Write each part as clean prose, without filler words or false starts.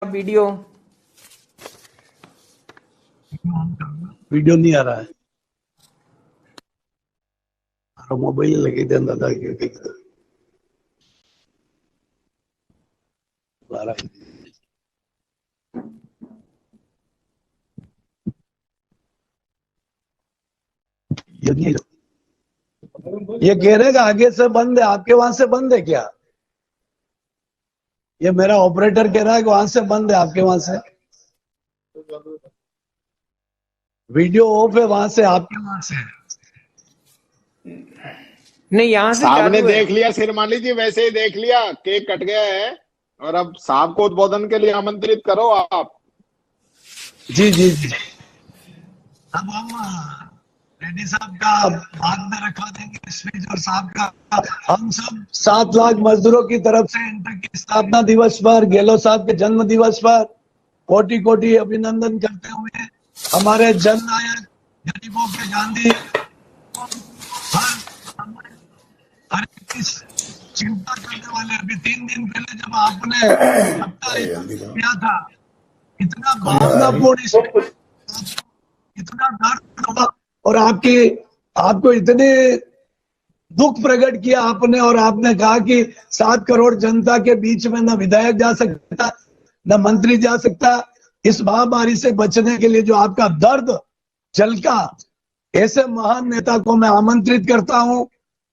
Video video नहीं आ रहा है। मोबाइल लगे थे दादा के ये कह रहे हैं आगे से बंद है, आपके वहां से बंद है क्या? ये मेरा ऑपरेटर कह रहा है कि वहां से बंद है, आपके वहां से वीडियो ऑफ है, वहां से आपके वहां से नहीं, यहाँ से साहब ने चालू है। देख लिया सिरमाली जी, वैसे ही देख लिया, केक कट गया है और अब साहब को उद्बोधन के लिए आमंत्रित करो आप। जी जी जी। अब हम रेड्डी साहब का बाद में रखवा देंगे स्पीच, और साहब का हम सब 7 लाख मजदूरों की तरफ से इंटर की स्थापना दिवस पर, गहलोत साहब के जन्म दिवस पर कोटि कोटि अभिनंदन करते हुए हमारे जननायक गरीबों के गांधी हर चिंता करने वाले, अभी 3 दिन पहले जब आपने किया था, इतना भावनापूर्ण, इतना दर्द हुआ और आपको इतने दुख प्रकट किया आपने, और आपने कहा कि 7 करोड़ जनता के बीच में न विधायक जा सकता न मंत्री जा सकता। इस महामारी से बचने के लिए जो आपका दर्द झलका, ऐसे महान नेता को मैं आमंत्रित करता हूं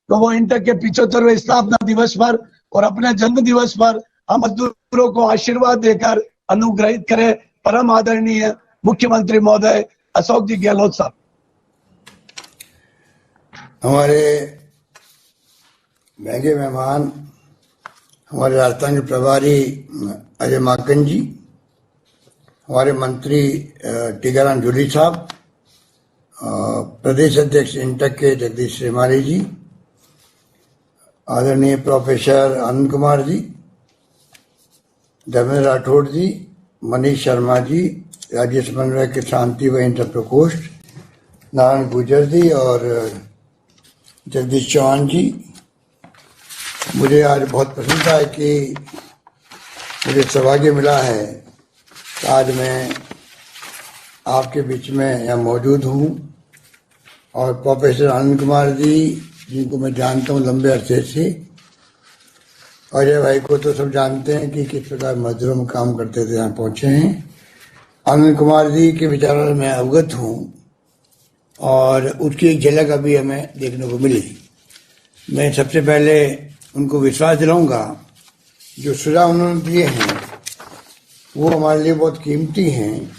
तो वो इंटर के 75वें स्थापना दिवस पर और अपने जन्म दिवस पर हम मजदूरों को आशीर्वाद देकर अनुग्रहित करें। परम आदरणीय मुख्यमंत्री महोदय अशोक जी गहलोत साहब। हमारे महंगे मेहमान, हमारे राजस्थान के प्रभारी अजय माकन जी, हमारे मंत्री टीकाराम जूली साहब, प्रदेश अध्यक्ष इंटक के जगदीश श्रीमाली जी, आदरणीय प्रोफेसर आनंद कुमार जी, धर्मेंद्र राठौड़ जी, मनीष शर्मा जी, राज्य समन्वय के शांति व इंटर प्रकोष्ठ नारायण गुजर जी और जगदीश चौहान जी। मुझे आज बहुत प्रसन्नता है कि मुझे सौभाग्य मिला है कि आज मैं आपके बीच में यहाँ मौजूद हूँ, और प्रोफेसर आनंद कुमार जी जिनको मैं जानता हूँ लंबे अरसे से, अजय भाई को तो सब जानते हैं कि किस प्रकार मजदूरों में काम करते थे, यहाँ पहुँचे हैं। आनंद कुमार जी के विचारों में अवगत हूँ और उसकी एक झलक अभी हमें देखने को मिली। मैं सबसे पहले उनको विश्वास दिलाऊंगा, जो सुझाव उन्होंने दिए हैं वो हमारे लिए बहुत कीमती हैं,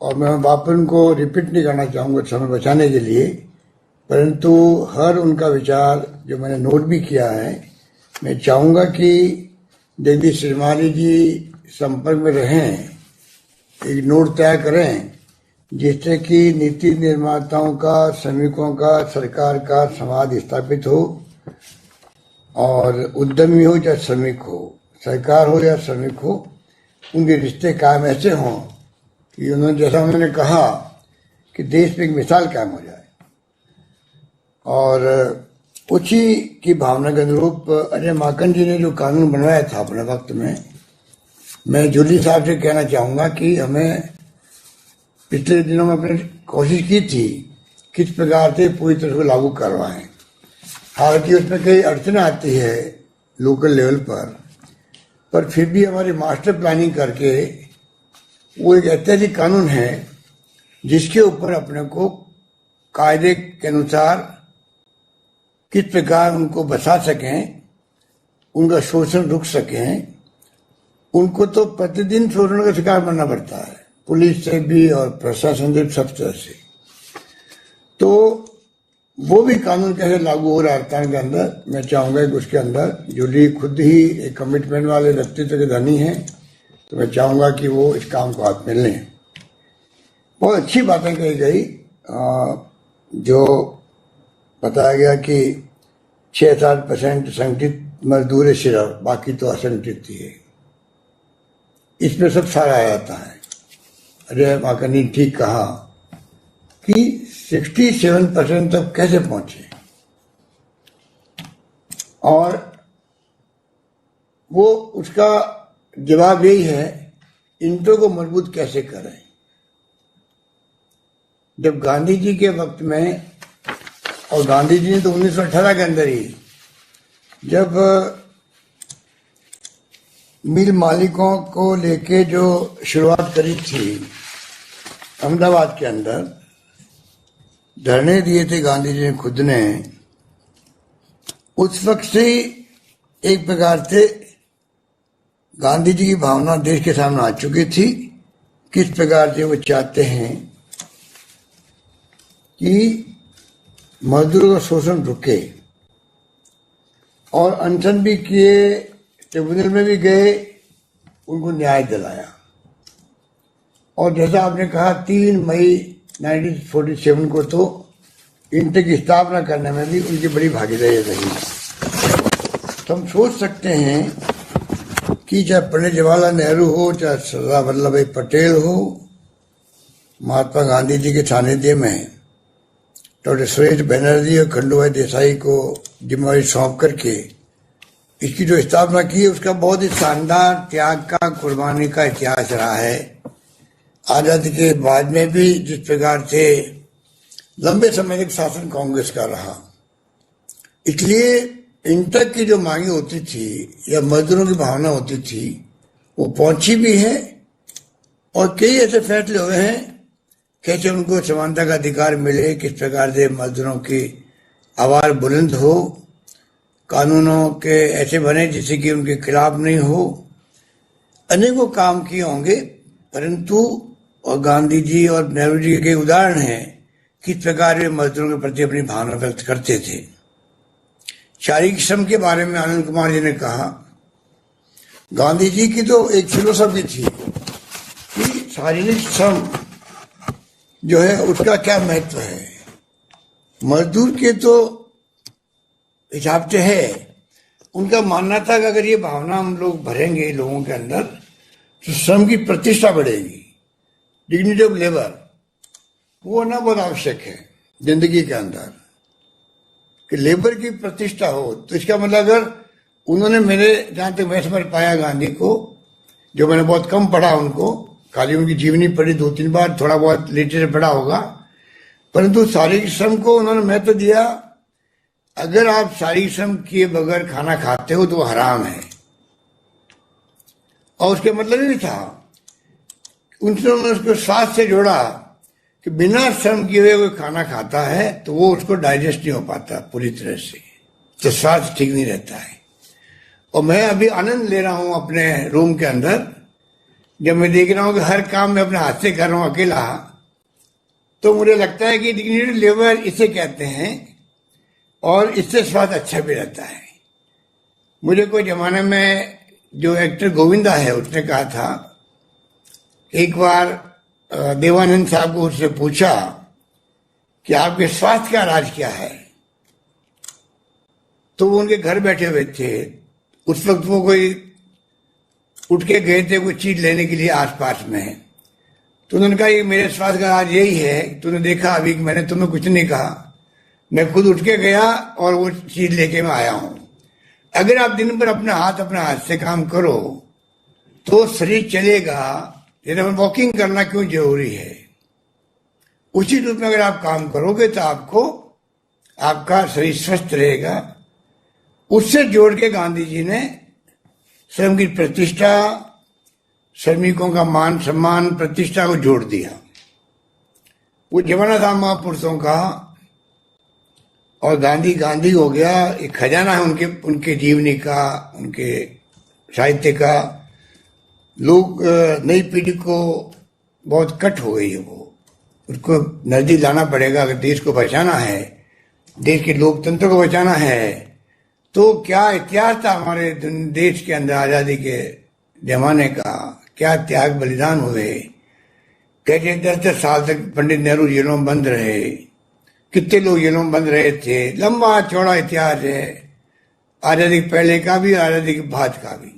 और मैं वापस उनको रिपीट नहीं करना चाहूँगा समय बचाने के लिए, परंतु हर उनका विचार जो मैंने नोट भी किया है, मैं चाहूँगा कि जगदीश श्रीमाली जी संपर्क में रहें, एक नोट तय करें जिससे कि नीति निर्माताओं का, श्रमिकों का, सरकार का संवाद स्थापित हो, और उद्यमी हो या श्रमिक हो, सरकार हो या श्रमिक हो, उनके रिश्ते कायम ऐसे हों कि उन्होंने, जैसा उन्होंने कहा, कि देश में एक मिसाल कायम हो जाए। और उसी की भावना के अनुरूप अजय माकन जी ने जो कानून बनवाया था अपने वक्त में, मैं जूली साहब से कहना चाहूँगा कि हमें पिछले दिनों में अपनी कोशिश की थी किस प्रकार से पूरी तरह से लागू करवाएं। हालांकि उसमें कई अड़चन आती है लोकल लेवल पर फिर भी हमारी मास्टर प्लानिंग करके वो एक ऐतिहासिक कानून है जिसके ऊपर अपने को कायदे के अनुसार किस प्रकार उनको बचा सकें, उनका शोषण रुक सकें। उनको तो प्रतिदिन शोषण का शिकार बनना पड़ता है, पुलिस से भी और प्रशासन से, सब तरह से। तो वो भी कानून कैसे लागू हो रहा है राजस्थान के अंदर, मैं चाहूँगा कि उसके अंदर जूली खुद ही एक कमिटमेंट वाले व्यक्तित्व के धनी हैं, तो मैं चाहूँगा कि वो इस काम को हाथ में लें। बहुत अच्छी बातें कही गई, जो बताया गया कि 6-7% संगठित मजदूर है सिर्फ, बाकी तो असंगठित ही है। इसमें सब सारा आ जाता है। अजय माकन ने ठीक कहा कि 67% तक कैसे पहुंचे, और वो उसका जवाब यही है इंटों को मजबूत कैसे करें। जब गांधी जी के वक्त में, और गांधी जी ने तो 1918 के अंदर ही, जब मिल मालिकों को लेके जो शुरुआत करी थी अहमदाबाद के अंदर, धरने दिए थे गांधी जी ने खुद ने, उस वक्त से एक प्रकार से गांधी जी की भावना देश के सामने आ चुकी थी। किस प्रकार से वो चाहते हैं कि मजदूरों का शोषण रुके, और अनशन भी किए, ट्रिब्यूनल में भी गए, उनको न्याय दिलाया। और जैसा आपने कहा 3 मई 1947 को तो इंटर की स्थापना करने में भी उनकी बड़ी भागीदारी रही। तो हम सोच सकते हैं कि चाहे पंडित जवाहरलाल नेहरू हो, चाहे सरदार वल्लभ भाई पटेल हो, महात्मा गांधी जी के सानिध्य में डॉक्टर सुरेश बनर्जी और खंडू भाई देसाई को जिम्मेवारी सौंप करके इसकी जो स्थापना की है, उसका बहुत ही शानदार त्याग का, कुर्बानी का इतिहास रहा है। आजादी के बाद में भी जिस प्रकार से लंबे समय तक शासन कांग्रेस का रहा, इसलिए इंटर की जो मांगी होती थी या मजदूरों की भावना होती थी वो पहुंची भी है, और कई ऐसे फैसले हुए हैं कैसे उनको समानता का अधिकार मिले, किस प्रकार से मजदूरों की आवाज बुलंद हो, कानूनों के ऐसे बने जिससे कि उनके खिलाफ नहीं हो। अनेकों काम किए होंगे, परंतु और गांधी जी और नेहरू जी के उदाहरण हैं किस प्रकार वे मजदूरों के प्रति अपनी भावना व्यक्त करते थे। शारीरिक श्रम के बारे में आनंद कुमार जी ने कहा, गांधी जी की तो एक फिलोसफी थी कि शारीरिक श्रम जो है उसका क्या महत्व है। मजदूर के तो हिसाब से है, उनका मानना था कि अगर ये भावना हम लोग भरेंगे लोगों के अंदर तो श्रम की प्रतिष्ठा बढ़ेगी, डिग्निटी ऑफ लेबर, वो ना बहुत आवश्यक है जिंदगी के अंदर कि लेबर की प्रतिष्ठा हो। तो इसका मतलब अगर उन्होंने, मेरे जहां तक मैं समझ पाया गांधी को, जो मैंने बहुत कम पढ़ा उनको, खाली उनकी जीवनी पढ़ी 2-3 बार, थोड़ा बहुत लिटरेचर पढ़ा होगा, परंतु शारीरिक श्रम को उन्होंने महत्व दिया। अगर आप शारीरिक श्रम किए बगैर खाना खाते हो तो वो हराम है, और उसके मतलब नहीं था, उन्होंने उसको स्वास्थ्य से जोड़ा कि बिना श्रम किए हुए कोई खाना खाता है तो वो उसको डाइजेस्ट नहीं हो पाता पूरी तरह से, तो स्वास्थ्य ठीक नहीं रहता है। और मैं अभी आनंद ले रहा हूं अपने रूम के अंदर, जब मैं देख रहा हूं कि हर काम मैं अपने हाथ से कर रहा हूं अकेला, तो मुझे लगता है कि डिग्निटी लेबर इसे कहते हैं, और इससे स्वास्थ्य अच्छा भी रहता है। मुझे कोई जमाने में जो एक्टर गोविंदा है उसने कहा था, एक बार देवानंद साहब को उससे पूछा कि आपके स्वास्थ्य का राज क्या है, तो वो उनके घर बैठे हुए थे। उस वक्त वो कोई उठ के गए थे कोई चीज लेने के लिए आसपास में, तो उन्होंने कहा ये मेरे स्वास्थ्य का राज यही है, तूने देखा अभी मैंने तुम्हें कुछ नहीं कहा, मैं खुद उठ के गया और वो चीज लेके मैं आया हूं। अगर आप दिन भर अपने हाथ से काम करो तो शरीर चलेगा। जैसे वॉकिंग करना क्यों जरूरी है, उसी रूप में अगर आप काम करोगे तो आपको आपका शरीर स्वस्थ रहेगा। उससे जोड़ के गांधी जी ने श्रम की प्रतिष्ठा, श्रमिकों का मान सम्मान, प्रतिष्ठा को जोड़ दिया। वो जमाना था महापुरुषों का, और गांधी गांधी हो गया, एक खजाना है उनके जीवनी का, उनके साहित्य का। लोग नई पीढ़ी को बहुत कट हो गई है, वो उसको नजदीक लाना पड़ेगा। अगर देश को बचाना है, देश के लोकतंत्र को बचाना है, तो क्या इतिहास था हमारे देश के अंदर आजादी के जमाने का, क्या त्याग बलिदान हुए, कैसे 10-10 साल तक पंडित नेहरू जेलों में बंद रहे, कितने लोग जेलों में बंद रहे थे। लंबा चौड़ा इतिहास है, आजादी के पहले का भी, आजादी के बाद का भी।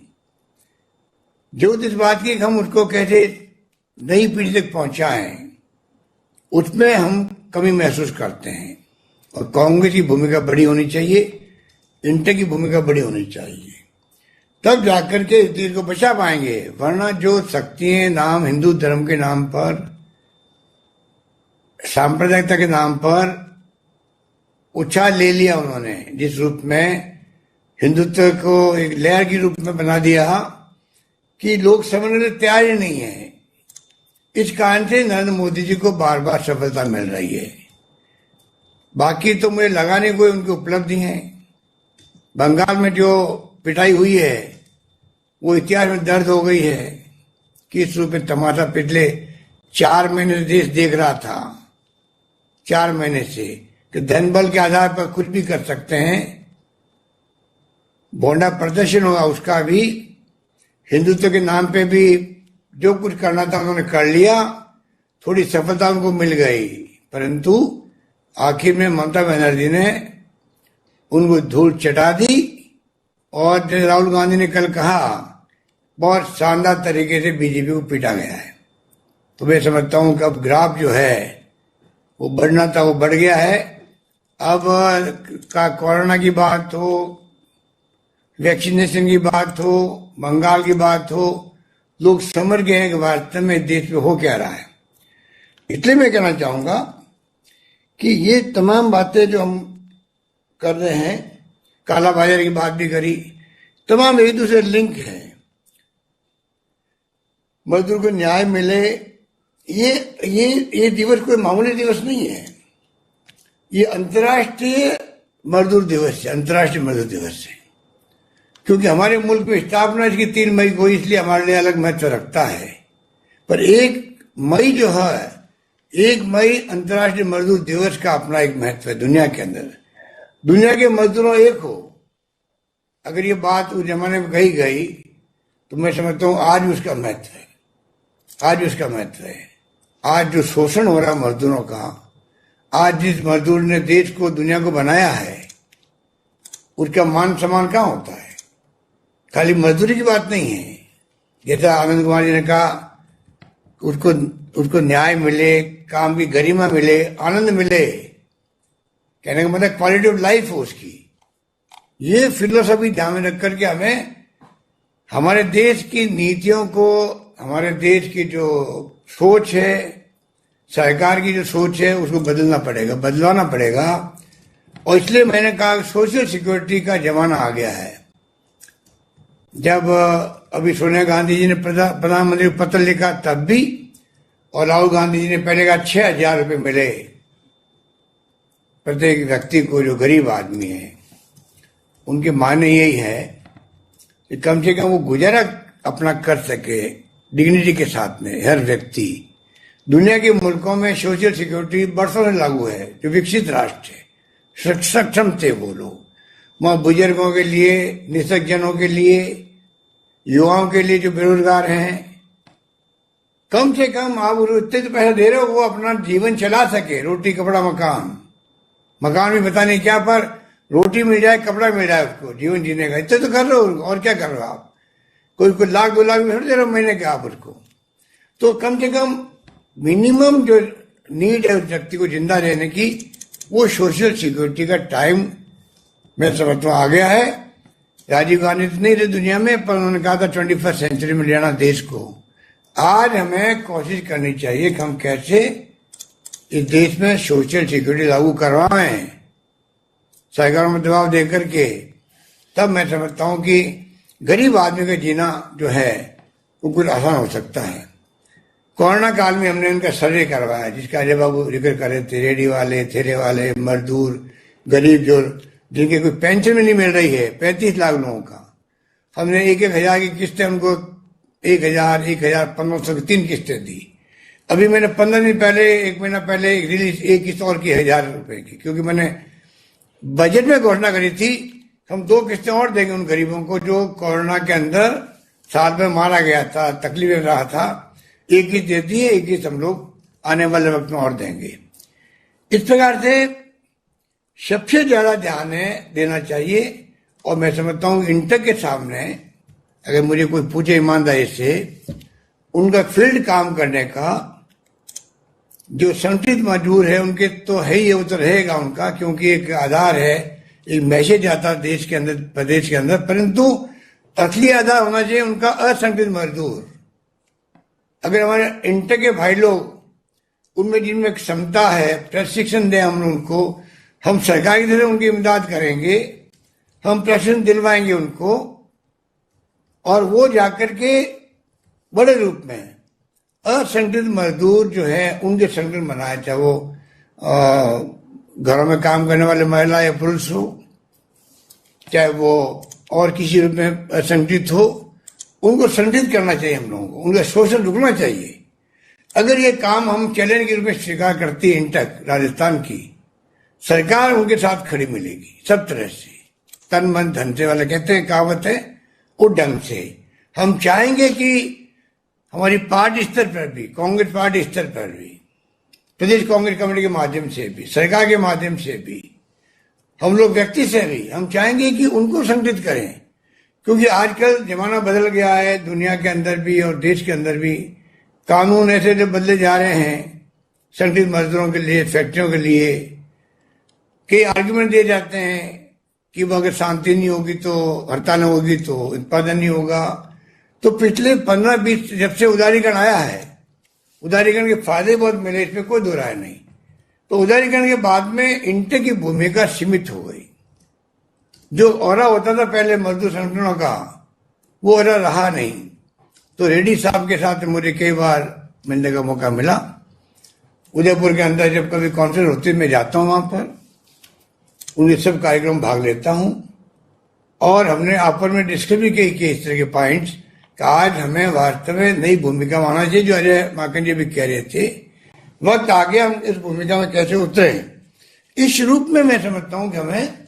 जो इस बात की हम उसको कैसे नई पीढ़ी तक पहुंचाएं, उसमें हम कमी महसूस करते हैं। और कांग्रेस की भूमिका बड़ी होनी चाहिए, इंटर की भूमिका बड़ी होनी चाहिए। तब जाकर के इस देश को बचा पाएंगे। वरना जो शक्तियां नाम हिंदू धर्म के नाम पर, सांप्रदायिकता के नाम पर उछाल ले लिया उन्होंने, जिस रूप में हिंदुत्व को एक लहर के रूप में बना दिया कि लोग समझने के लिए तैयार ही नहीं है। इस कारण से नरेंद्र मोदी जी को बार बार सफलता मिल रही है। बाकी तो मुझे लगा नहीं कोई उनकी उपलब्धि है। बंगाल में जो पिटाई हुई है वो इतिहास में दर्ज हो गई है। किस रूप में तमाशा पिछले 4 महीने से देश देख रहा था, 4 महीने से, कि धन बल के आधार पर कुछ भी कर सकते हैं। बोंडा प्रदर्शन हुआ, उसका भी हिंदुत्व के नाम पे भी जो कुछ करना था उन्होंने कर लिया। थोड़ी सफलता उनको मिल गई, परंतु आखिर में ममता बनर्जी ने उनको धूल चटा दी। और जैसे राहुल गांधी ने कल कहा, बहुत शानदार तरीके से बीजेपी को पीटा गया है। तो मैं समझता हूं कि अब ग्राफ जो है वो बढ़ना था, वो बढ़ गया है। अब का कोरोना की बात हो, वैक्सीनेशन की बात हो, बंगाल की बात हो, लोग समझ गए हैं कि वास्तव में देश में हो क्या रहा है। इसलिए मैं कहना चाहूंगा कि ये तमाम बातें जो हम कर रहे हैं, काला बाजार की बात भी करी, तमाम एक दूसरे लिंक है। मजदूर को न्याय मिले, ये दिवस कोई मामूली दिवस नहीं है। ये अंतर्राष्ट्रीय मजदूर दिवस है, अंतर्राष्ट्रीय मजदूर दिवस है। क्योंकि हमारे मुल्क में स्थापना इसकी 3 मई को, इसलिए हमारे लिए अलग महत्व रखता है। पर 1 मई जो है, 1 मई अंतर्राष्ट्रीय मजदूर दिवस का अपना एक महत्व है दुनिया के अंदर। दुनिया के मजदूरों एक हो, अगर ये बात उस जमाने में कही गई तो मैं समझता हूँ आज भी उसका महत्व है, आज भी उसका महत्व है। आज जो शोषण हो रहा मजदूरों का, आज जिस मजदूर ने देश को, दुनिया को बनाया है, उसका मान सम्मान कहाँ होता है? खाली मजदूरी की बात नहीं है। जैसा आनंद कुमार जी ने कहा, उसको न्याय मिले, काम की गरिमा मिले, आनंद मिले, कहने का मतलब क्वालिटी ऑफ लाइफ हो उसकी। ये फिलोसफी ध्यान में रख करके हमें हमारे देश की नीतियों को, हमारे देश की जो सोच है, सरकार की जो सोच है, उसको बदलवाना पड़ेगा। और इसलिए मैंने कहा सोशल सिक्योरिटी का जमाना आ गया है। जब अभी सोनिया गांधी जी ने प्रधानमंत्री को पत्र लिखा तब भी, और राहुल गांधी जी ने पहले कहा 6,000 रुपये मिले प्रत्येक व्यक्ति को जो गरीब आदमी है। उनके माने यही है कि कम से कम वो गुजारा अपना कर सके डिग्निटी के साथ में। हर व्यक्ति, दुनिया के मुल्कों में सोशल सिक्योरिटी बरसों से लागू है, जो विकसित राष्ट्र है, सक्षम थे वो लोग। वहां बुजुर्गों के लिए, निःशक्तजनों के लिए, युवाओं के लिए जो बेरोजगार हैं, कम से कम आप इतने तो पैसा दे रहे हो, वो अपना जीवन चला सके। रोटी कपड़ा मकान भी पता नहीं क्या, पर रोटी मिल जाए, कपड़ा मिल जाए, उसको जीवन जीने का इतने तो कर रहे हो। और क्या कर रहे हो आप? कोई लाख 2 लाख में दे रहे हो महीने के आप उसको। तो कम से कम मिनिमम जो नीड है उस व्यक्ति को जिंदा रहने की, वो सोशल सिक्योरिटी का टाइम मैं समझता हूँ आ गया है। राजीव गांधी तो नहीं रहे दुनिया में, पर उन्होंने कहा था 21वीं सेंचुरी में ले आना देश को। आज हमें कोशिश करनी चाहिए कि हम कैसे इस देश में सोशल सिक्योरिटी लागू करवाएं, सरकारों में दबाव दे करके। तब मैं समझता हूं कि गरीब आदमी का जीना जो है वो कुछ आसान हो सकता है। कोरोना काल में हमने उनका सर्वे करवाया, जिसका अजय बाबू जिक्र कर रहे थे। रेडी वाले, ठेले वाले, मजदूर, गरीब, जो जिनके कोई पेंशन भी नहीं मिल रही है, 35 लाख लोगों का। हमने 1-1 हजार की किस्तें उनको 1,000, 1,500 की 3 किस्तें दी। अभी मैंने 15 दिन पहले, 1 महीना पहले एक किस्त और की 1,000 रुपए की, क्योंकि मैंने बजट में घोषणा करी थी हम 2 किस्तें और देंगे उन गरीबों को जो कोरोना के अंदर साल में मारा गया था, तकलीफ में रहा था। 1 किस्त दे दी है, 1 किस्त हम लोग आने वाले वक्त में और देंगे। इस प्रकार से सबसे ज्यादा ध्यान देना चाहिए। और मैं समझता हूँ इंटर के सामने अगर मुझे कोई पूछे ईमानदारी से, उनका फील्ड काम करने का जो संगठित मजदूर है उनके तो है ही, वो तो रहेगा उनका, क्योंकि एक आधार है, एक मैसेज आता है देश के अंदर, प्रदेश के अंदर। परंतु असली आधार होना चाहिए उनका असंगठित मजदूर। अगर हमारे इंटर के भाई लोग उनमें जिनमें क्षमता है, प्रशिक्षण दें हम उनको, हम सरकार की तरफ उनकी इमदाद करेंगे, हम प्रशिक्षण दिलवाएंगे उनको, और वो जाकर के बड़े रूप में असंगठित मजदूर जो है उनके संगठन बनाए, चाहे वो घरों में काम करने वाले महिला या पुरुष हो, चाहे वो और किसी रूप में असंगठित हो, उनको संगठित करना चाहिए हम लोगों को, उनका शोषण रुकना चाहिए। अगर ये काम हम चैलेंज के रूप में स्वीकार करती है इंटक राजस्थान की सरकार, उनके साथ खड़ी मिलेगी सब तरह से, तन मन धन से वाला कहते हैं कहावत है, उस ढंग से। हम चाहेंगे कि हमारी पार्टी स्तर पर भी, कांग्रेस पार्टी स्तर पर भी, प्रदेश कांग्रेस कमेटी के माध्यम से भी, सरकार के माध्यम से भी, हम लोग व्यक्ति से भी, हम चाहेंगे कि उनको संगठित करें, क्योंकि आजकल जमाना बदल गया है, दुनिया के अंदर भी और देश के अंदर भी कानून ऐसे जो बदले जा रहे हैं संगठित मजदूरों के लिए, फैक्ट्रियों के लिए। कई आर्गुमेंट दिए जाते हैं कि वो अगर शांति नहीं होगी तो, हड़ताल होगी तो उत्पादन नहीं होगा। तो पिछले 15-20 जब से उदारीकरण आया है, उदारीकरण के फायदे बहुत मिले, इसमें कोई दो राय नहीं। तो उदारीकरण के बाद में इंटर की भूमिका सीमित हो गई। जो औरा होता था पहले मजदूर संगठनों का, वो औरा रहा नहीं। तो रेड्डी साहब के साथ मुझे कई बार मिलने का मौका मिला। उदयपुर के अंदर जब कभी कॉन्फ्रेंस होती है मैं जाता हूँ, वहां पर उनके सब कार्यक्रम भाग लेता हूँ, और हमने आपस में डिस्कस भी की इस तरह के पॉइंट्स कि आज हमें वास्तव में नई भूमिका मानना चाहिए, जो अजय माकन जी भी कह रहे थे। वक्त आ गया हम इस भूमिका में कैसे उतरे। इस रूप में मैं समझता हूँ कि हमें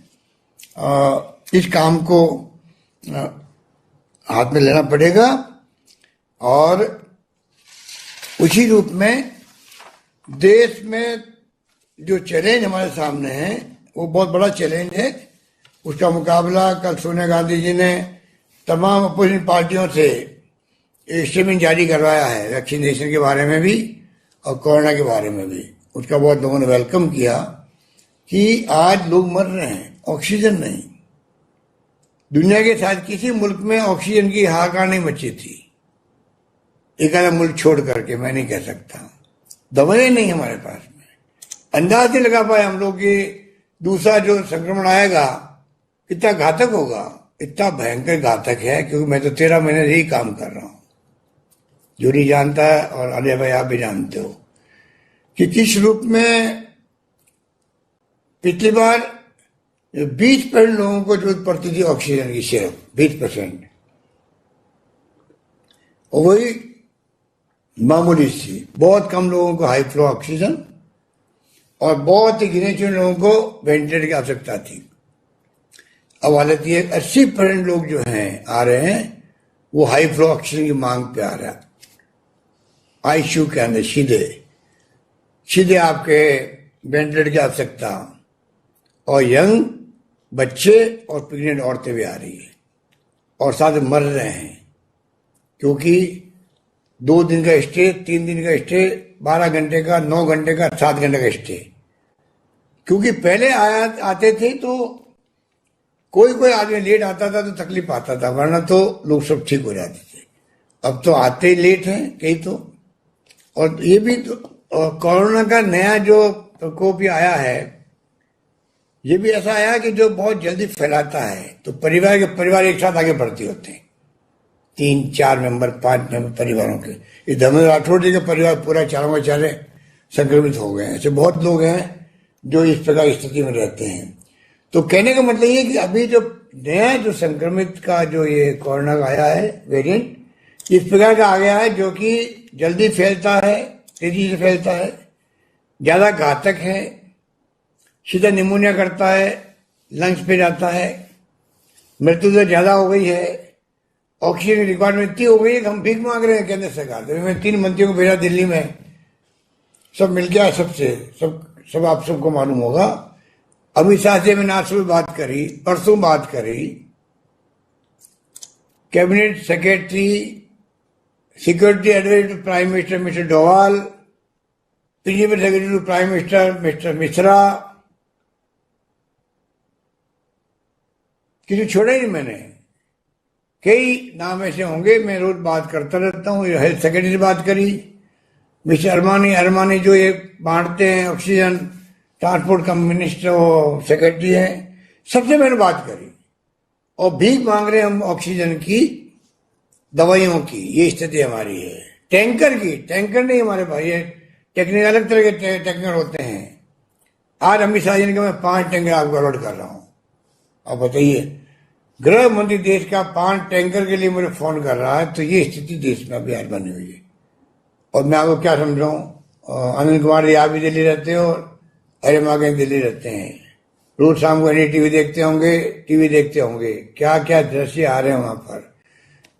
इस काम को हाथ में लेना पड़ेगा, और उसी रूप में देश में जो चैलेंज हमारे सामने है वो बहुत बड़ा चैलेंज है। उसका मुकाबला कल सोनिया गांधी जी ने तमाम अपोजिशन पार्टियों से स्टेटमेंट जारी करवाया है, वैक्सीनेशन के बारे में भी और कोरोना के बारे में भी। उसका बहुत लोगों ने वेलकम किया कि आज लोग मर रहे हैं, ऑक्सीजन नहीं। दुनिया के साथ किसी मुल्क में ऑक्सीजन की हाहाकार नहीं मची थी, एक आधा मुल्क छोड़ करके, मैं नहीं कह सकता। दवाएं नहीं हमारे पास में, अंदाज नहीं लगा पाए हम लोग कि दूसरा जो संक्रमण आएगा कितना घातक होगा। इतना भयंकर घातक है, क्योंकि मैं तो 13 महीने से ही काम कर रहा हूं। जो नहीं जानता है, और अजय भाई आप भी जानते हो कि किस रूप में पिछली बार 20% लोगों को जरूरत पड़ती थी ऑक्सीजन की, सिर्फ 20%, और वही मामूली सी, बहुत कम लोगों को हाई फ्लो ऑक्सीजन, और बहुत ही गिने चुने लोगों को वेंटिलेटर की आवश्यकता थी। अब हालत ये 80% लोग जो हैं आ रहे हैं वो हाई फ्लो ऑक्सीजन की मांग पे आ रहा है। आईसीयू के अंदर सीधे आपके वेंटिलेटर की आवश्यकता, और यंग बच्चे और प्रेग्नेंट औरतें भी आ रही है, और साथ मर रहे हैं, क्योंकि 2 दिन का स्टे, 3 दिन का स्टे, 12 घंटे का, 9 घंटे का, 7 घंटे का स्टे। क्योंकि पहले आते थे तो कोई आदमी लेट आता था तो तकलीफ आता था, वरना तो लोग सब ठीक हो जाते थे। अब तो आते ही लेट हैं कई तो। और ये भी तो कोरोना का नया जो प्रकोप आया है, ये भी ऐसा आया कि जो बहुत जल्दी फैलाता है। तो परिवार एक साथ आगे बढ़ते होते हैं, 3-4 मेंबर, 5 मेंबर परिवारों के। ये धर्मेंद्र राठौड़ जी का परिवार पूरा चारों के चारे संक्रमित हो गए हैं। ऐसे बहुत लोग हैं जो इस प्रकार की स्थिति में रहते हैं। तो कहने का मतलब ये कि अभी जो नया जो संक्रमित का जो ये कोरोना का आया है वेरिएंट, इस प्रकार का आ गया है जो कि जल्दी फैलता है, तेजी से फैलता है, ज्यादा घातक है, सीधा निमोनिया करता है, लंग्स पे जाता है, मृत्यु दर ज्यादा हो गई है, ऑक्सीजन की रिक्वायरमेंट इतनी हो गई है कि हम भीख मांग रहे हैं केंद्र सरकार से। मैं 3 मंत्रियों को भेजा दिल्ली में, सब मिल गया सबसे, सब आप सबको मालूम होगा। अमित शाह से मैंने आज सुबह बात करी, परसों बात करी, cabinet secretary, security advisor to prime minister mister Doval, principal secretary to prime minister mister Mishra, किसी छोड़ा ही नहीं मैंने। कई नाम ऐसे होंगे, मैं रोज बात करता रहता हूँ। हेल्थ सेक्रेटरी से बात करी, मिस्टर अरमानी जो ये बांटते हैं ऑक्सीजन, ट्रांसपोर्ट का मिनिस्टर सेक्रेटरी हैं, सबसे मैंने बात करी और भीख मांग रहे हैं हम ऑक्सीजन की, दवाइयों की। ये स्थिति हमारी है। टैंकर की, टैंकर नहीं हमारे भाई, ये टेक्निकल अलग तरह के टैंकर होते हैं। आज अमित शाह जी ने कहा मैं 5 टैंकर आपको अलॉट कर रहा हूं। अब बताइए, गृह मंत्री देश का 5 टैंकर के लिए मुझे फोन कर रहा है, तो ये स्थिति देश में अभी आज बनी हुई है। और मैं आपको क्या समझाऊं, अनिल कुमार जी आप भी दिल्ली रहते हो, अरे मागे दिल्ली रहते हैं, रोज शाम को टीवी देखते होंगे, क्या क्या दृश्य आ रहे हैं वहां पर,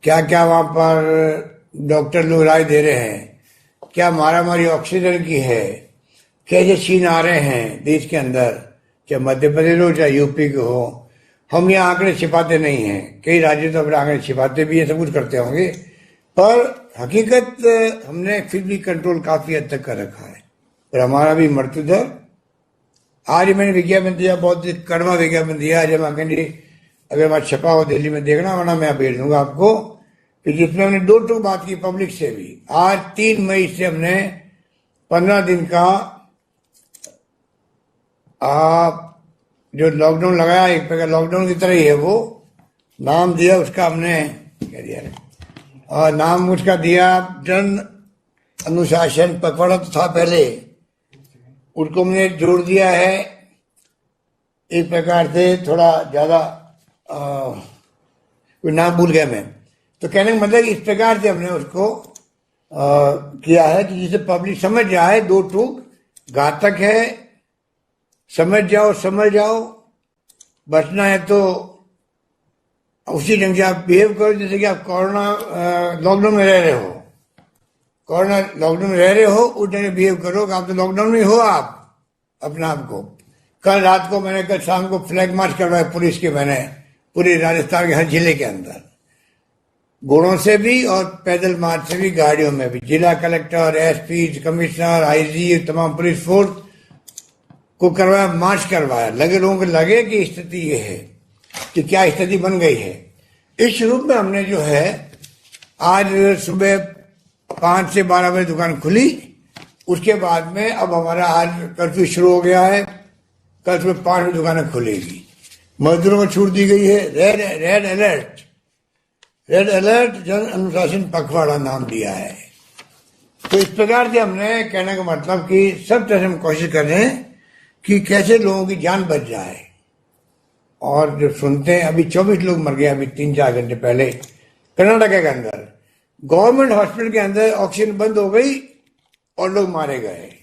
क्या क्या वहां पर डॉक्टर लोग राय दे रहे हैं, क्या मारामारी ऑक्सीजन की है, कैसे सीन आ रहे हैं देश के अंदर, चाहे मध्य प्रदेश हो चाहे यूपी के हो। हम यहाँ आंकड़े छिपाते नहीं हैं, कई राज्य तो अपने आंकड़े छिपाते भी है, सब कुछ करते होंगे, पर हकीकत हमने फिर भी कंट्रोल काफी हद तक कर रखा है। पर हमारा भी मृत्यु दर, आज मैंने विज्ञापन दिया, बहुत कड़वा विज्ञापन दिया, जब अगर मैं छपा हो दिल्ली में देखना, वरना मैं भेज दूंगा आपको, कि जिसमें हमने 2 टूक बात की पब्लिक से भी। आज 3 मई से हमने 15 दिन का जो लॉकडाउन लगाया, एक प्रकार लॉकडाउन की तरह ही है, वो नाम दिया उसका हमने, क्या दिया और नाम उसका दिया जन अनुशासन पखवाड़ा तो था पहले, उसको हमने जोड़ दिया है एक प्रकार से थोड़ा ज्यादा, कोई नाम भूल गया मैं, तो कहने का मतलब इस प्रकार से हमने उसको किया है कि जिसे पब्लिक समझ जाए 2 टूक घातक है, समझ जाओ, बचना है तो उसी ढंग से आप बिहेव करो जैसे कि आप कोरोना लॉकडाउन में रह रहे हो, उस ढंग से बिहेव करो कि आप तो लॉकडाउन में हो आप अपने आप को। कल शाम को फ्लैग मार्च करवाया पुलिस के, मैंने पूरे राजस्थान के हर जिले के अंदर, घोड़ों से भी और पैदल मार्च से भी, गाड़ियों में भी, जिला कलेक्टर, एसपी, कमिश्नर, आईजी, तमाम पुलिस फोर्स को करवाया, मार्च करवाया। लोगों को लगे कि स्थिति ये है कि क्या स्थिति बन गई है। इस रूप में हमने जो है आज सुबह 5 से 12 बजे दुकान खुली, उसके बाद में अब हमारा आज कर्फ्यू शुरू हो गया है, कल सुबह 5 बजे दुकानें खुलेगी। मजदूरों को छूट दी गई है, रेड अलर्ट जन अनुशासन पखवाड़ा नाम दिया है। तो इस प्रकार से हमने, कहने का मतलब कि सब तरह से हम कोशिश कर रहे हैं कि कैसे लोगों की जान बच जाए। और जो सुनते हैं, अभी 24 लोग मर गए अभी 3-4 घंटे पहले कर्नाटक के अंदर, गवर्नमेंट हॉस्पिटल के अंदर ऑक्सीजन बंद हो गई और लोग मारे गए।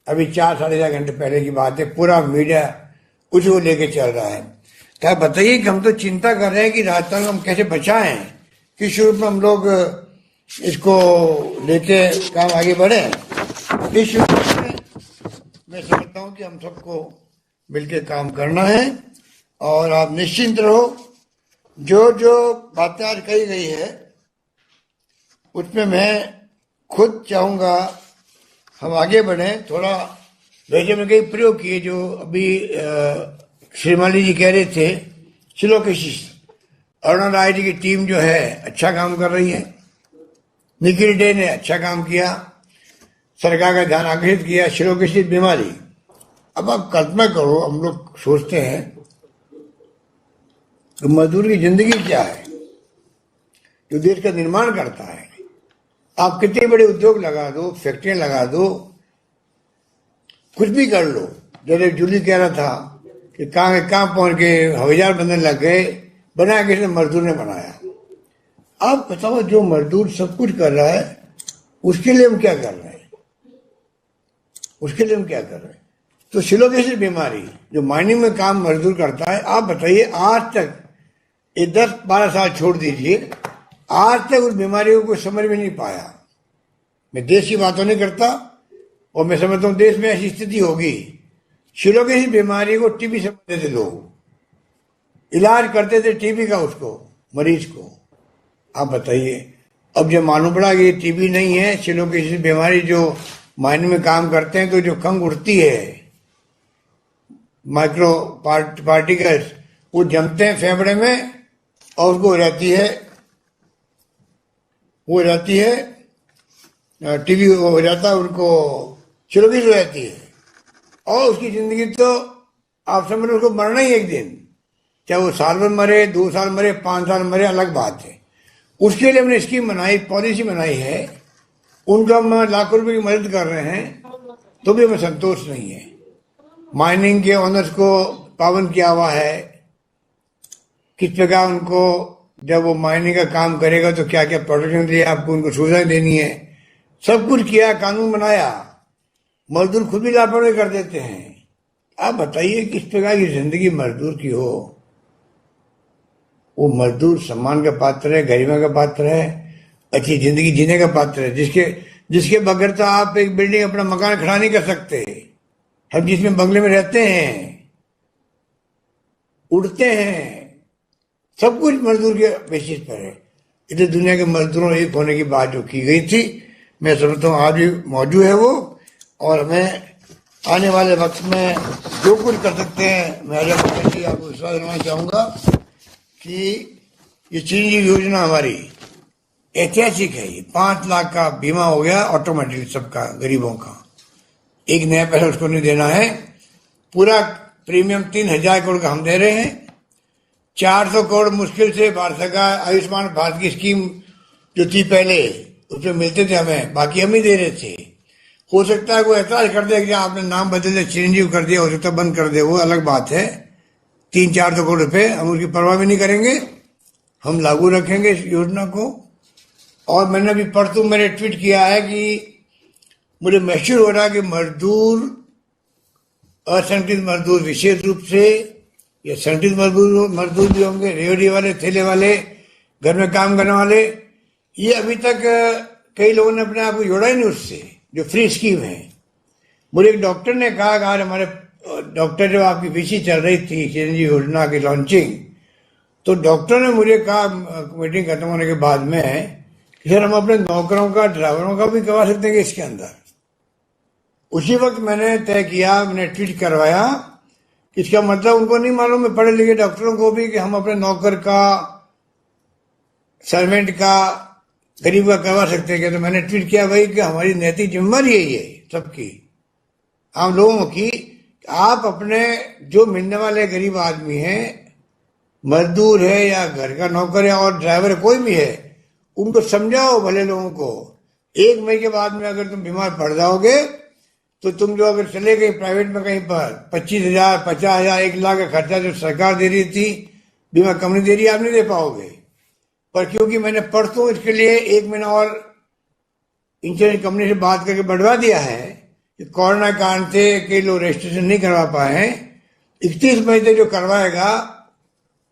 अभी 4-4.5 घंटे पहले की बात है, पूरा मीडिया उसको लेके चल रहा है। क्या बताइए कि हम तो चिंता कर रहे हैं कि राजस्थान को हम कैसे बचाएं, किस रूप में हम लोग इसको लेके काम आगे बढ़े। इस रूप में मैं समझता हूं कि हम सबको मिलकर काम करना है और आप निश्चिंत रहो। जो बातें आज कही गई है उसमें मैं खुद चाहूंगा हम आगे बढ़े थोड़ा। वैसे में कई प्रयोग किए जो अभी श्रीमाली जी कह रहे थे, सिलोकेसिस, अरुणा राय जी की टीम जो है अच्छा काम कर रही है, निखिल डे ने अच्छा काम किया, सरकार का ध्यान आकर्षित किया सिलोकेसिस बीमारी। अब आप कल्पना करो, हम लोग सोचते हैं कि मजदूर की जिंदगी क्या है जो देश का निर्माण करता है। आप कितने बड़े उद्योग लगा दो, फैक्ट्रियां लगा दो, कुछ भी कर लो। जैसे जूली कह रहा था कि कहाँ पहुंच के हवाई बनने लग गए, बनाया किसने? मजदूर ने बनाया। आप बताओ, जो मजदूर सब कुछ कर रहा है उसके लिए हम क्या कर रहे हैं? तो सिलोकेसिस बीमारी जो माइनिंग में काम मजदूर करता है, आप बताइए आज तक ये 10-12 साल छोड़ दीजिए, आज तक उस बीमारी को कोई समझ में नहीं पाया। मैं देश की बातों नहीं करता और मैं समझता हूं देश में ऐसी स्थिति होगी। सिलोकेसिस बीमारी को टीबी समझते थे लोग, इलाज करते थे टीबी का उसको, मरीज को। आप बताइए, अब जब मालूम पड़ा कि ये टीबी नहीं है, सिलोकेसिस बीमारी जो माइनिंग में काम करते हैं तो जो खंग उठती है, माइक्रो पार्टिकल्स वो जमते हैं फेफड़े में और उसको हो जाती है टीबी हो जाता है, उनको चिरोगिस हो जाती है, और उसकी जिंदगी तो आप समझ लो उसको मरना ही एक दिन, चाहे वो साल भर मरे, 2 साल मरे, 5 साल मरे, अलग बात है। उसके लिए हमने स्कीम बनाई, पॉलिसी बनाई है, उनका हम लाखों रुपए की मदद कर रहे हैं, तो भी हमें संतोष नहीं है। माइनिंग के ऑनर्स को पाबंद किया हुआ है, किस प्रकार उनको जब वो माइनिंग का काम करेगा तो क्या क्या प्रोटेक्शन दिए, आपको उनको सुविधाएं देनी है, सब कुछ किया, कानून बनाया, मजदूर खुद भी लापरवाही कर देते हैं। आप बताइए किस प्रकार की जिंदगी मजदूर की हो? वो मजदूर सम्मान का पात्र है, गरिमा का पात्र है, अच्छी जिंदगी जीने का पात्र है, जिसके बगैर तो आप एक बिल्डिंग, अपना मकान खड़ा नहीं कर सकते। हम जिसमें बंगले में रहते हैं, उड़ते हैं, सब कुछ मजदूर के बेसिस पर है। इतने दुनिया के मजदूरों एक होने की बात जो की गई थी, मैं समझता हूँ आज भी मौजूद है वो, और हमें आने वाले वक्त में जो कुछ कर सकते हैं, मैं आपको विश्वास दिलाना चाहूँगा कि ये चिरंजीवी योजना हमारी ऐतिहासिक है। ये 5 लाख का बीमा हो गया ऑटोमेटिक सबका, गरीबों का, एक नया पैसा उसको नहीं देना है। पूरा प्रीमियम 3000 करोड़ का हम दे रहे हैं। 400 करोड़ मुश्किल से भारत सरकार आयुष्मान भारत की स्कीम जो थी पहले, उसमें मिलते थे हमें, बाकी हम ही दे रहे थे। हो सकता है कोई ऐतराज कर दे कि आपने नाम बदल दिया, चिरंजीव कर दिया, हो सकता है बंद कर दे, वो अलग बात है। 300-400 करोड़ रुपए हम उसकी परवाह भी नहीं करेंगे, हम लागू रखेंगे इस योजना को। और मैंने अभी परसों मैंने ट्वीट किया है कि मुझे महसूस हो रहा है कि मजदूर, असंगठित मजदूर विशेष रूप से, या संगठित मजदूर भी होंगे, रेहड़ी वाले, ठेले वाले, घर में काम करने वाले, ये अभी तक कई लोगों ने अपने आप को जोड़ा ही नहीं उससे, जो फ्री स्कीम है। मुझे एक डॉक्टर ने कहा कि आज हमारे डॉक्टर, जब आपकी वीसी चल रही थी चिरंजीवी योजना की लॉन्चिंग, तो डॉक्टर ने मुझे कहा मीटिंग खत्म होने के बाद में, सर हम अपने नौकरों का, ड्राइवरों का भी करवा सकते हैं इसके अंदर। उसी वक्त मैंने तय किया, मैंने ट्वीट करवाया, इसका मतलब उनको नहीं मालूम है, पढ़े लिखे डॉक्टरों को भी, कि हम अपने नौकर का, सर्वेंट का, गरीब का करवा सकते हैं। तो मैंने ट्वीट किया भाई कि हमारी नैतिक जिम्मेदारी है ये सबकी, आम लोगों की, आप अपने जो मिलने वाले गरीब आदमी हैं, मजदूर है या घर का नौकर है और ड्राइवर कोई भी है, उनको समझाओ भले लोगों को। 1 मई के बाद में अगर तुम बीमार पड़ जाओगे तो तुम जो अगर चले गए प्राइवेट में कहीं पर, 25,000, 50,000, 1 लाख का खर्चा जो सरकार दे रही थी, बीमा कंपनी दे रही है, आप नहीं दे पाओगे। पर क्योंकि मैंने परसों इसके लिए 1 महीना और इंश्योरेंस कंपनी से बात करके बढ़वा दिया है कि कोरोना कारण से कई लोग रजिस्ट्रेशन नहीं करवा पाए हैं, 31 मई तक जो करवाएगा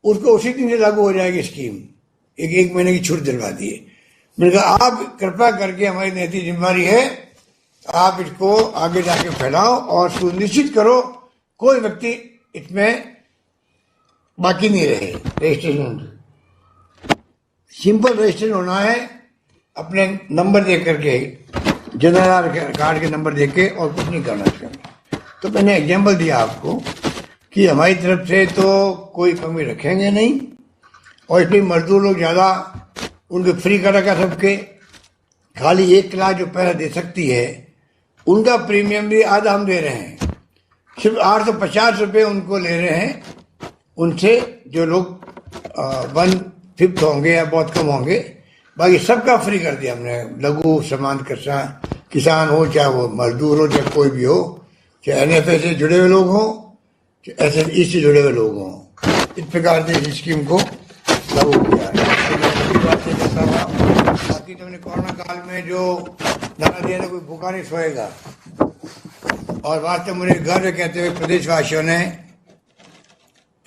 उसको उसी दिन से लागू हो जाएगी स्कीम, एक महीने की छूट दिलवा दिए। मैंने कहा आप कृपा करके, हमारी नैतिक जिम्मेदारी है, आप इसको आगे जाके फैलाओ और सुनिश्चित करो कोई व्यक्ति इसमें बाकी नहीं रहे। रजिस्ट्रेशन सिंपल रजिस्ट्रेशन होना है, अपने नंबर दे करके, जनरल कार्ड के नंबर दे के, और कुछ नहीं करना चाहिए। तो मैंने एग्जाम्पल दिया आपको कि हमारी तरफ से तो कोई कमी रखेंगे नहीं, और इसमें मजदूर लोग ज़्यादा, उनके फ्री कर रखा सबके, खाली 1 लाख जो पैसा दे सकती है, उनका प्रीमियम भी आधा हम दे रहे हैं, सिर्फ 850 रुपये उनको ले रहे हैं उनसे, जो लोग 1/5 होंगे या बहुत कम होंगे, बाकी सबका फ्री कर दिया हमने। लघु सीमांत किसान हो, चाहे वो मजदूर हो, चाहे कोई भी हो, चाहे NFA से जुड़े हुए लोग हों, चाहे SHE से जुड़े हुए लोग हों, इस प्रकार से इस स्कीम को लागू किया है। बाकी तुमने कोरोना काल में जो नारा दिया था, कोई भूखा नहीं सोएगा, और वास्तव मुझे गर्व कहते हुए प्रदेशवासियों ने,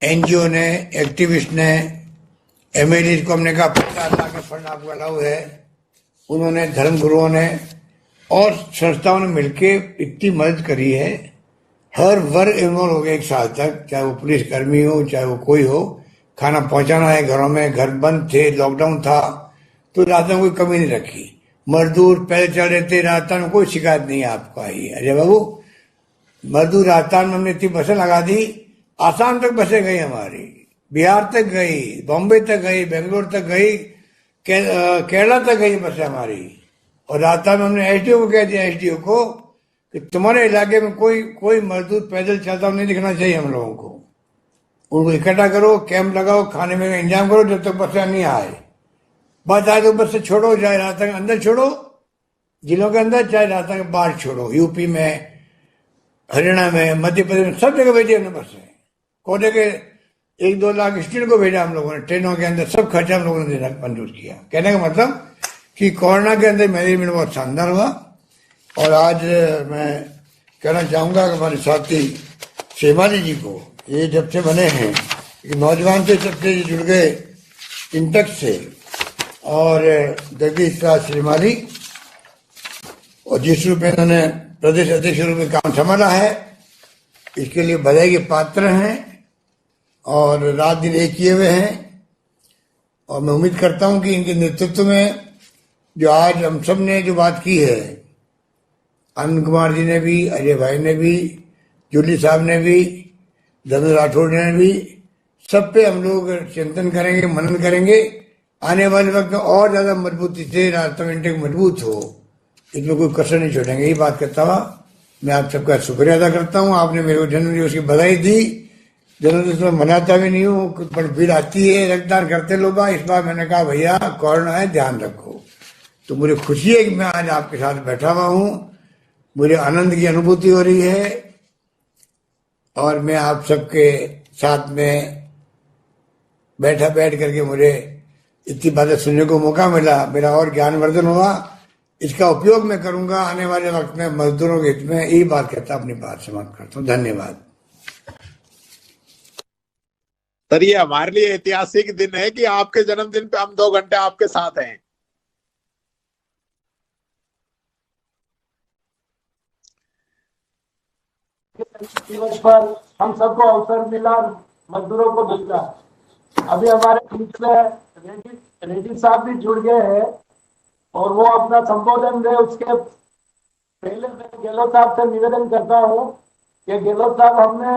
NGO ने, एक्टिविस्ट ने, MLA को हमने कहा 50 लाख का फंड आपको अलाउ है, उन्होंने, धर्मगुरुओं ने और संस्थाओं ने मिलकर इतनी मदद करी है। हर वर्ग इन्वॉल्व हो गया 1 साल तक, चाहे वो पुलिसकर्मी हो, चाहे वो कोई हो, खाना पहुंचाना है घरों में, घर बंद थे, लॉकडाउन था, तो रास्ते में कोई कमी नहीं रखी। मजदूर पहले चल रहे थे, राजस्थान में कोई शिकायत नहीं आपको आई। अरे बाबू, मजदूर राजस्थान में हमने इतनी बसें लगा दी, आसाम तक बसें गई हमारी, बिहार तक गई, बॉम्बे तक गई, बेंगलोर तक गई, केरला तक गई बसें हमारी। और रास्ता में हमने एसडीओ को कह दिया, एसडीओ को, कि तुम्हारे इलाके में कोई कोई मजदूर पैदल चलता हुआ नहीं दिखना चाहिए हम लोगों को। उनको इकट्ठा करो, कैंप लगाओ, खाने में इंतजाम करो जब तक बसें नहीं आए। बात आए तो बस से छोड़ो, चाहे रास्ता के अंदर छोड़ो, जिलों के अंदर, चाहे रास्ता के बाहर छोड़ो। यूपी में, हरियाणा में, मध्य प्रदेश में, सब जगह भेजी हमने बसें। कोटे के 1-2 लाख स्टूडेंट को भेजा हम लोगों ने ट्रेनों के अंदर, सब खर्चा हम लोगों ने देना मंजूर किया। कहने का मतलब कि कोरोना के अंदर मैनेजमेंट बहुत शानदार हुआ। और आज मैं कहना चाहूँगा कि हमारे साथी शेमाली जी को, ये जब से बने हैं, नौजवान से जब से जुड़ गए इंटक से, और जगदीश राज शेमाली, और जिस रूप में उन्होंने प्रदेश अध्यक्ष रूप में काम संभाला है, इसके लिए बधाई के पात्र हैं और रात दिन एक किए हुए हैं। और मैं उम्मीद करता हूं कि इनके नेतृत्व में जो आज हम सब ने जो बात की है, आनंद कुमार जी ने भी, अजय भाई ने भी, जूली साहब ने भी, धर्मेंद्र राठौड़ ने भी, सब पे हम लोग चिंतन करेंगे, मनन करेंगे। आने वाले वक्त में और ज्यादा मजबूती से रास्ता में इंटक मजबूत हो, इसमें कोई कसर नहीं छोड़ेंगे। यही बात करता हुआ मैं आप सबका शुक्रिया अदा करता हूँ। आपने मेरे को जन्मदिवस की बधाई दी। जन्मदिवस में मनाता भी नहीं हूँ, पर भीड़ आती है, रक्तदान करते लोग। इस बार मैंने कहा भैया कोरोना है, ध्यान रखो। तो मुझे खुशी है कि मैं आज आपके साथ बैठा हुआ हूँ, मुझे आनंद की अनुभूति हो रही है, और मैं आप सबके साथ में बैठ करके मुझे इतनी बातें सुनने को मौका मिला, मेरा और ज्ञानवर्धन हुआ। इसका उपयोग मैं करूंगा आने वाले वक्त में मजदूरों के हित में। यही बात कहता अपनी बात समाप्त करता हूँ। धन्यवाद। सर, ये हमारे लिए ऐतिहासिक दिन है कि आपके जन्मदिन पे हम 2 घंटे आपके साथ हैं। दिवस पर हम सबको अवसर मिला, मजदूरों को मिला। अभी हमारे बीच में रेड्डी साहब भी जुड़ गए हैं और वो अपना संबोधन दे। उसके पहले मैं गहलोत साहब से निवेदन करता हूँ कि गहलोत साहब, हमने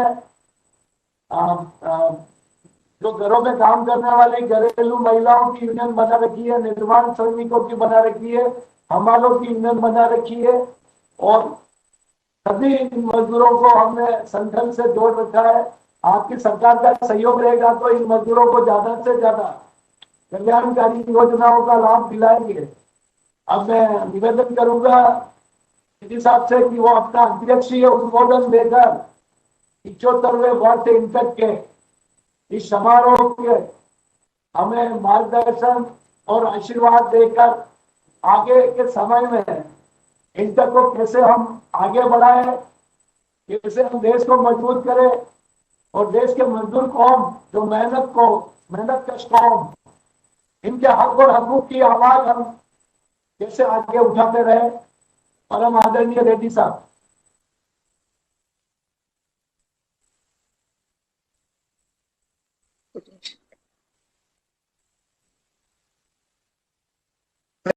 जो घरों में काम करने वाली घरेलू महिलाओं की यूनियन बना रखी है, निर्माण श्रमिकों की बना रखी है, हमालों की यूनियन बना रखी है, और सभी मजदूरों को हमने संगठन से जोड़ रखा है। आपकी सरकार का सहयोग रहेगा तो इन मजदूरों को ज्यादा से ज्यादा कल्याणकारी योजनाओं का लाभ दिलाएंगे। अब मैं निवेदन करूंगा रेड्डी साहब से कि वो अपना अध्यक्षीय उद्बोधन देकर 75वें वर्ष इंटक के इस समारोह के हमें मार्गदर्शन और आशीर्वाद देकर आगे के समय में इंटक को कैसे हम आगे बढ़ाएं, कैसे हम देश को मजबूत करें, और देश के मजदूर कौम जो मेहनत कश कौम, इनके हक और हकूक की आवाज हम कैसे आगे उठाते रहे। परम आदरणीय रेड्डी साहब।